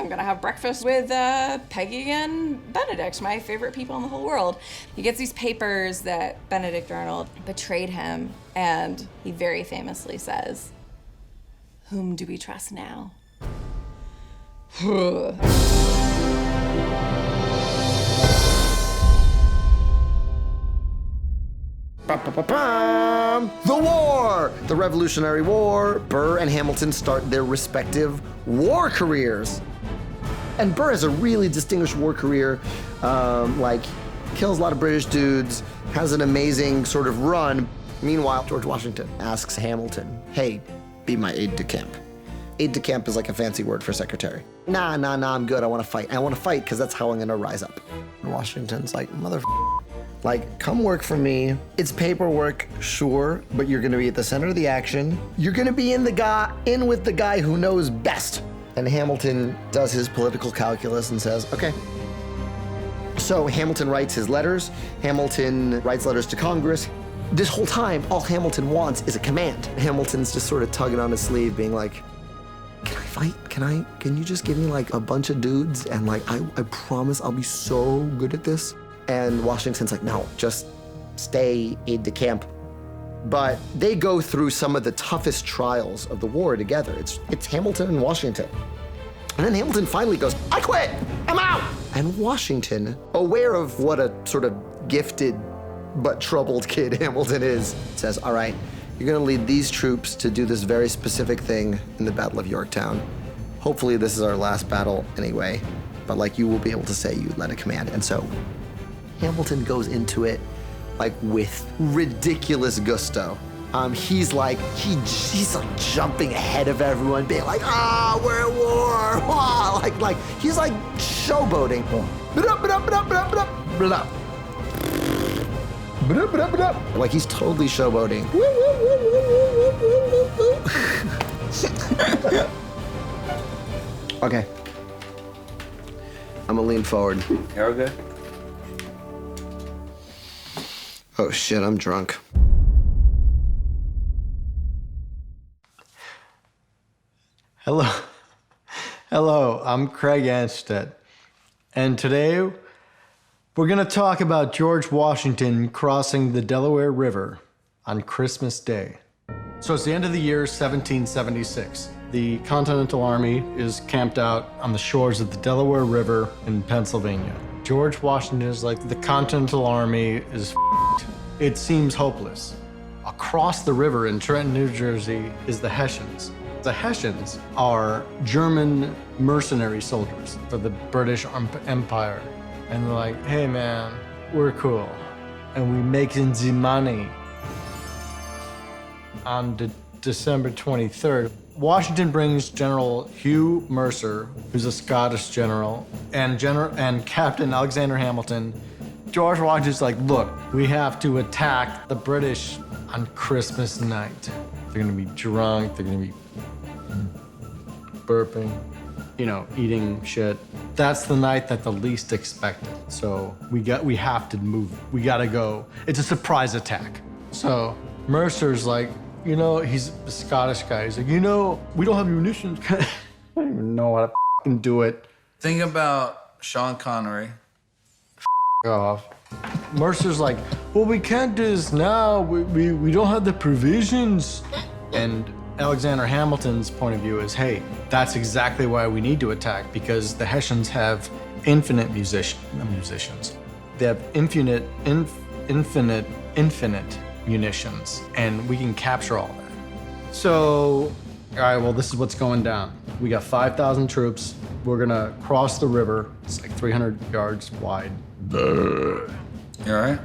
I'm gonna have breakfast with Peggy and Benedict, my favorite people in the whole world. He gets these papers that Benedict Arnold betrayed him, and he very famously says, "Whom do we trust now?" The war! The Revolutionary War. Burr and Hamilton start their respective war careers. And Burr has a really distinguished war career, kills a lot of British dudes, has an amazing sort of run. Meanwhile, George Washington asks Hamilton, hey, be my aide-de-camp. Aide-de-camp is like a fancy word for secretary. Nah, I'm good, I wanna fight. I wanna fight because that's how I'm gonna rise up. And Washington's like, come work for me. It's paperwork, sure, but you're gonna be at the center of the action. You're gonna be in with the guy who knows best. And Hamilton does his political calculus and says, okay. So Hamilton writes his letters. Hamilton writes letters to Congress. This whole time, all Hamilton wants is a command. Hamilton's just sort of tugging on his sleeve, being like, can I fight? Can you just give me like a bunch of dudes? And like, I promise I'll be so good at this. And Washington's like, no, just stay aide-de-camp. But they go through some of the toughest trials of the war together. It's Hamilton and Washington. And then Hamilton finally goes, I quit, I'm out. And Washington, aware of what a sort of gifted but troubled kid Hamilton is, says, all right, you're gonna lead these troops to do this very specific thing in the Battle of Yorktown. Hopefully this is our last battle anyway, but like you will be able to say you led a command. And so Hamilton goes into it like with ridiculous gusto. He's like jumping ahead of everyone, being like, we're at war. Like he's like showboating. Like he's totally showboating. Okay. I'm gonna lean forward. You're okay? Oh shit, I'm drunk. Hello, I'm Craig Anstead, and today we're gonna talk about George Washington crossing the Delaware River on Christmas Day. So it's the end of the year 1776. The Continental Army is camped out on the shores of the Delaware River in Pennsylvania. George Washington is like, the Continental Army is f***ed. It seems hopeless. Across the river in Trenton, New Jersey is the Hessians. The Hessians are German mercenary soldiers for the British Empire. And they're like, hey man, we're cool. And we making the money. On December 23rd, Washington brings General Hugh Mercer, who's a Scottish general, and Captain Alexander Hamilton. George Washington's like, look, we have to attack the British on Christmas night. They're gonna be drunk, they're gonna be burping, eating shit. That's the night that the least expected. So we have to move, we gotta go. It's a surprise attack. So Mercer's like, he's a Scottish guy. He's like, we don't have munitions. I don't even know how to do it. Think about Sean Connery. Off. Mercer's like, well, we can't do this now. We don't have the provisions. And Alexander Hamilton's point of view is, hey, that's exactly why we need to attack, because the Hessians have infinite musicians. They have infinite munitions, and we can capture all that. So, all right, well, this is what's going down. We got 5,000 troops. We're gonna cross the river. It's like 300 yards wide. You all right?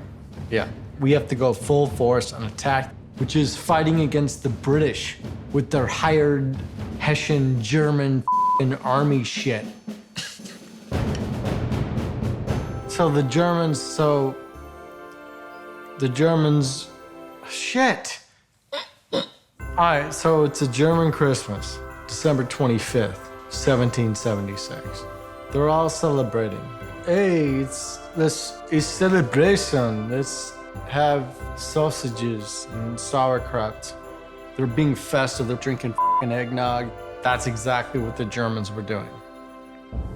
Yeah, we have to go full force and attack, which is fighting against the British with their hired Hessian German army shit. So the Germans, shit. All right, so it's a German Christmas, December 25th, 1776. They're all celebrating. Hey, it's celebration. Let's have sausages and sauerkraut. They're being festive, they're drinking eggnog. That's exactly what the Germans were doing.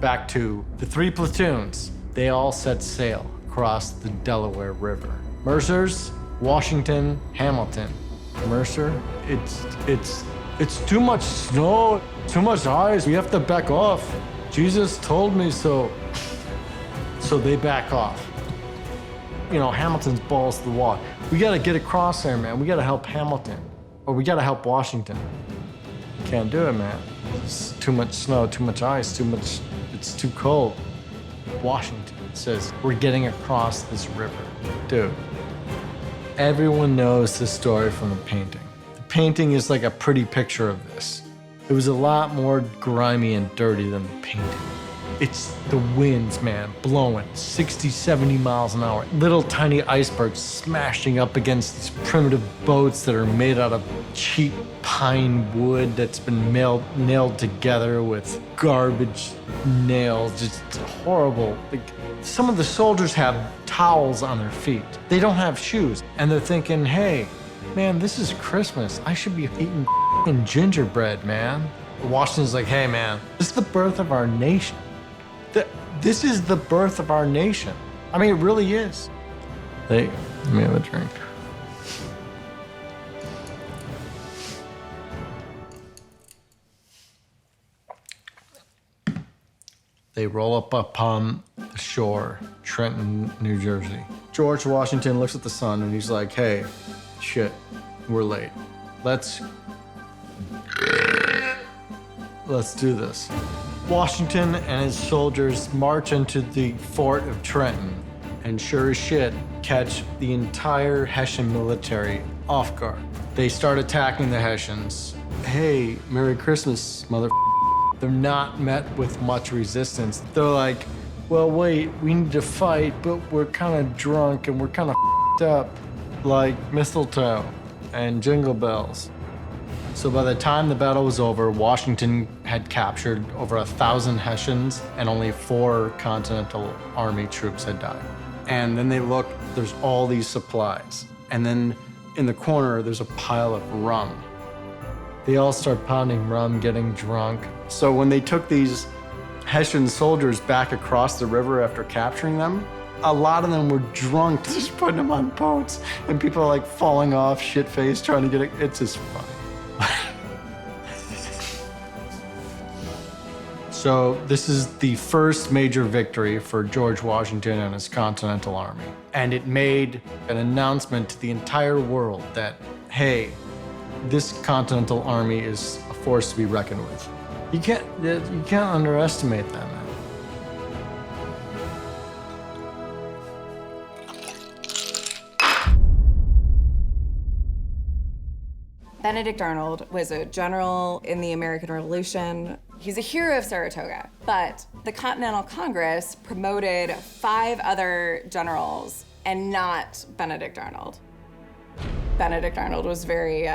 back to the 3 platoons. They all set sail across the Delaware River. Mercer's, Washington, Hamilton. Mercer, it's too much snow, too much ice. We have to back off. Jesus told me so. So they back off. You know, Hamilton's balls to the wall. We gotta get across there, man. We gotta help Hamilton. Or we gotta help Washington. Can't do it, man. It's too much snow, too much ice, it's too cold. Washington says, we're getting across this river. Dude, everyone knows this story from the painting. The painting is like a pretty picture of this. It was a lot more grimy and dirty than the painting. It's the winds, man, blowing 60, 70 miles an hour. Little tiny icebergs smashing up against these primitive boats that are made out of cheap pine wood that's been nailed together with garbage nails. Just horrible. Like, some of the soldiers have towels on their feet. They don't have shoes. And they're thinking, hey, man, this is Christmas. I should be eating gingerbread, man. Washington's like, hey, man, this is the birth of our nation. This is the birth of our nation. I mean, it really is. There you go. Let me have a drink. They roll up upon the shore, Trenton, New Jersey. George Washington looks at the sun and he's like, hey, shit, we're late. Let's do this. Washington and his soldiers march into the fort of Trenton and sure as shit catch the entire Hessian military off guard. They start attacking the Hessians. Hey, Merry Christmas, mother. They're not met with much resistance. They're like, well, wait, we need to fight, but we're kind of drunk and we're kind of up, like mistletoe and jingle bells. So by the time the battle was over, Washington had captured over 1,000 Hessians and only 4 Continental Army troops had died. And then they look, there's all these supplies. And then in the corner, there's a pile of rum. They all start pounding rum, getting drunk. So when they took these Hessian soldiers back across the river after capturing them, a lot of them were drunk, just putting them on boats. And people are like falling off, shit-faced, trying to get it. It's just funny. So this is the first major victory for George Washington and his Continental Army. And it made an announcement to the entire world that, hey, this Continental Army is a force to be reckoned with. You can't underestimate that, man. Benedict Arnold was a general in the American Revolution. He's a hero of Saratoga, but the Continental Congress promoted 5 other generals and not Benedict Arnold. Benedict Arnold was very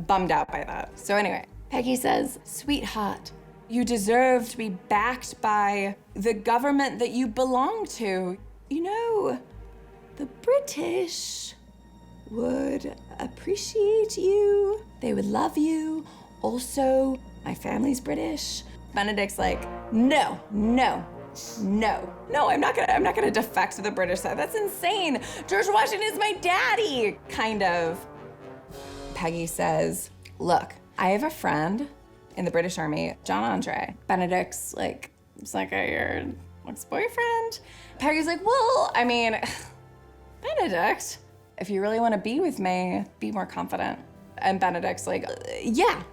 bummed out by that. So anyway, Peggy says, sweetheart, you deserve to be backed by the government that you belong to. You know, the British would appreciate you. They would love you. Also, my family's British. Benedict's like, no, I'm not gonna defect to the British side. That's insane. George Washington is my daddy, kind of. Peggy says, look, I have a friend in the British Army, John Andre. Benedict's like, it's like your ex-boyfriend. Peggy's like, well, I mean, Benedict, if you really want to be with me, be more confident. And Benedict's like, yeah,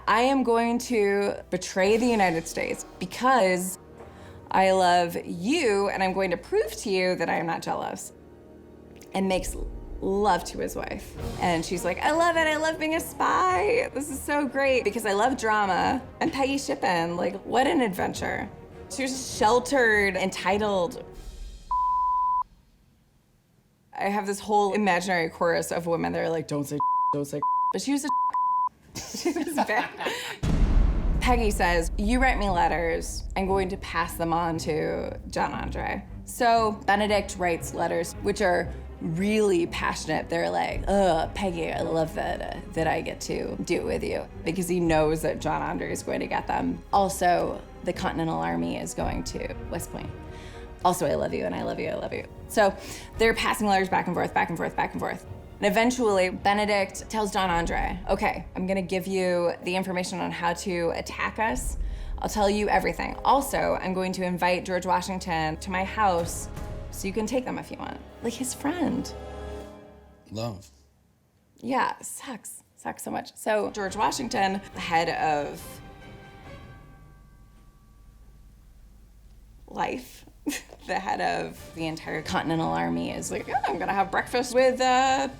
I am going to betray the United States because I love you and I'm going to prove to you that I am not jealous. And makes love to his wife. And she's like, I love it. I love being a spy. This is so great because I love drama. And Peggy Shippen, like, what an adventure. She was sheltered, entitled. I have this whole imaginary chorus of women that are like, don't say, but she was a she was bad. Peggy says, you write me letters. I'm going to pass them on to John Andre. So Benedict writes letters, which are really passionate. They're like, Peggy, I love that I get to do it with you, because he knows that John Andre is going to get them. Also, the Continental Army is going to West Point. Also, I love you, and I love you, I love you. So they're passing letters back and forth, back and forth, back and forth. And eventually, Benedict tells John Andre, okay, I'm gonna give you the information on how to attack us. I'll tell you everything. Also, I'm going to invite George Washington to my house so you can take them if you want. Like his friend. Love. Yeah, sucks so much. So George Washington, the head of life, the head of the entire Continental Army, is like, oh, I'm gonna have breakfast with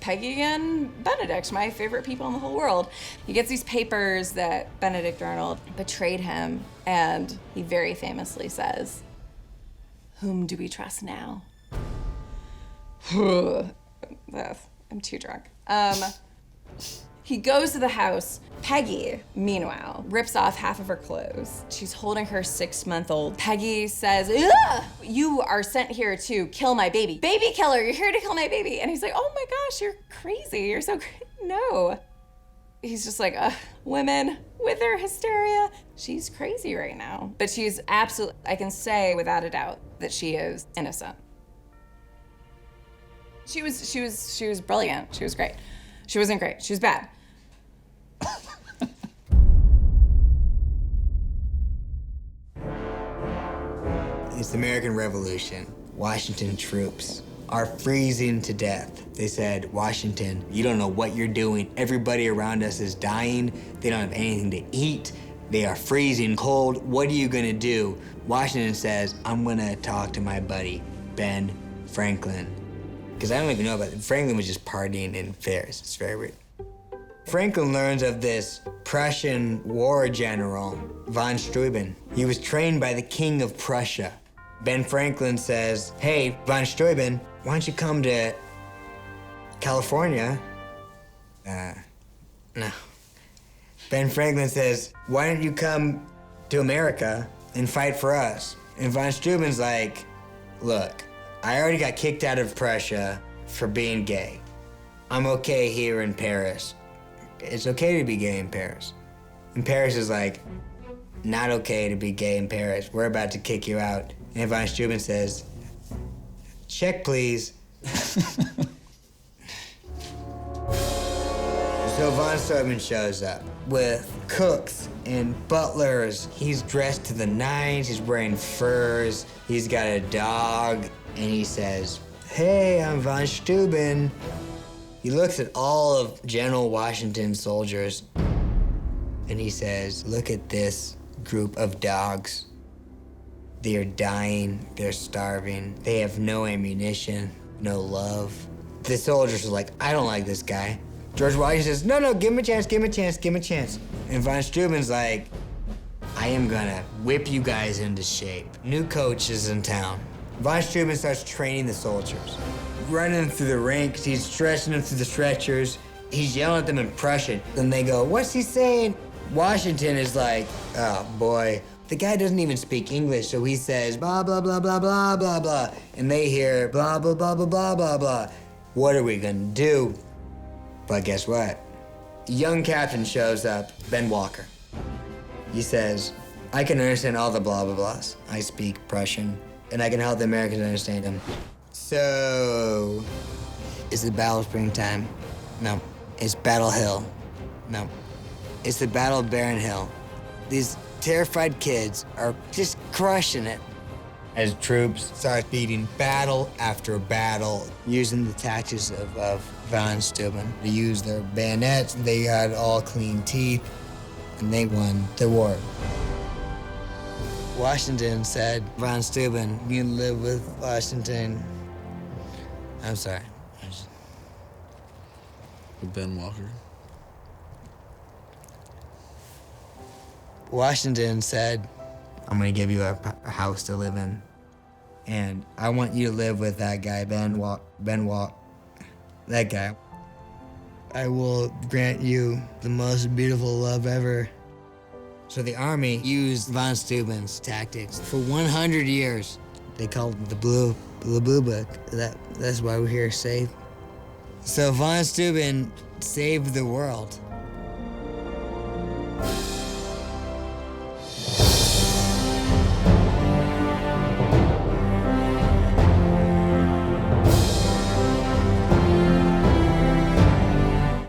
Peggy and Benedict, my favorite people in the whole world. He gets these papers that Benedict Arnold betrayed him, and he very famously says, whom do we trust now? I'm too drunk. He goes to the house. Peggy, meanwhile, rips off half of her clothes. She's holding her 6-month-old. Peggy says, ugh, you are sent here to kill my baby. Baby killer, you're here to kill my baby. And he's like, oh my gosh, you're crazy. You're so crazy. No. He's just like, women with their hysteria. She's crazy right now. But she's absolutely, I can say without a doubt that she is innocent. She was brilliant. She was great. She wasn't great. She was bad. It's the American Revolution. Washington troops are freezing to death. They said, Washington, you don't know what you're doing. Everybody around us is dying. They don't have anything to eat. They are freezing cold. What are you gonna do? Washington says, I'm gonna talk to my buddy, Ben Franklin. Because I don't even know about it. Franklin was just partying in Paris. It's very weird. Franklin learns of this Prussian war general, von Steuben. He was trained by the King of Prussia. Ben Franklin says, hey, von Steuben, why don't you come to California? No. Ben Franklin says, why don't you come to America and fight for us? And von Steuben's like, look, I already got kicked out of Prussia for being gay. I'm okay here in Paris. It's okay to be gay in Paris. And Paris is like, not okay to be gay in Paris. We're about to kick you out. And von Steuben says, check, please. So von Steuben shows up with cooks and butlers. He's dressed to the nines. He's wearing furs. He's got a dog. And he says, hey, I'm von Steuben. He looks at all of General Washington's soldiers and he says, look at this group of dogs. They are dying, they're starving, they have no ammunition, no love. The soldiers are like, I don't like this guy. George Washington says, no, give him a chance, give him a chance, give him a chance. And von Steuben's like, I am gonna whip you guys into shape. New coach is in town. Von Steuben starts training the soldiers. Running them through the ranks, he's stretching them through the stretchers. He's yelling at them in Prussian. Then they go, what's he saying? Washington is like, oh boy. The guy doesn't even speak English, so he says, blah, blah, blah, blah, blah, blah, blah. And they hear, blah, blah, blah, blah, blah, blah, blah. What are we gonna do? But guess what? A young captain shows up, Ben Walker. He says, I can understand all the blah, blah, blahs. I speak Prussian, and I can help the Americans understand them. So, is it Battle of Springtime? No. It's Battle Hill? No. It's the Battle of Barren Hill. These terrified kids are just crushing it. As troops start beating battle after battle, using the tactics of von Steuben. They used their bayonets, they had all clean teeth, and they won the war. Washington said, von Steuben, you live with Washington. I'm sorry. Ben Walker. Washington said, I'm gonna give you a house to live in. And I want you to live with that guy, that guy. I will grant you the most beautiful love ever. So the army used von Steuben's tactics for 100 years. They called it the Blue Book. That's why we're here safe. So von Steuben saved the world.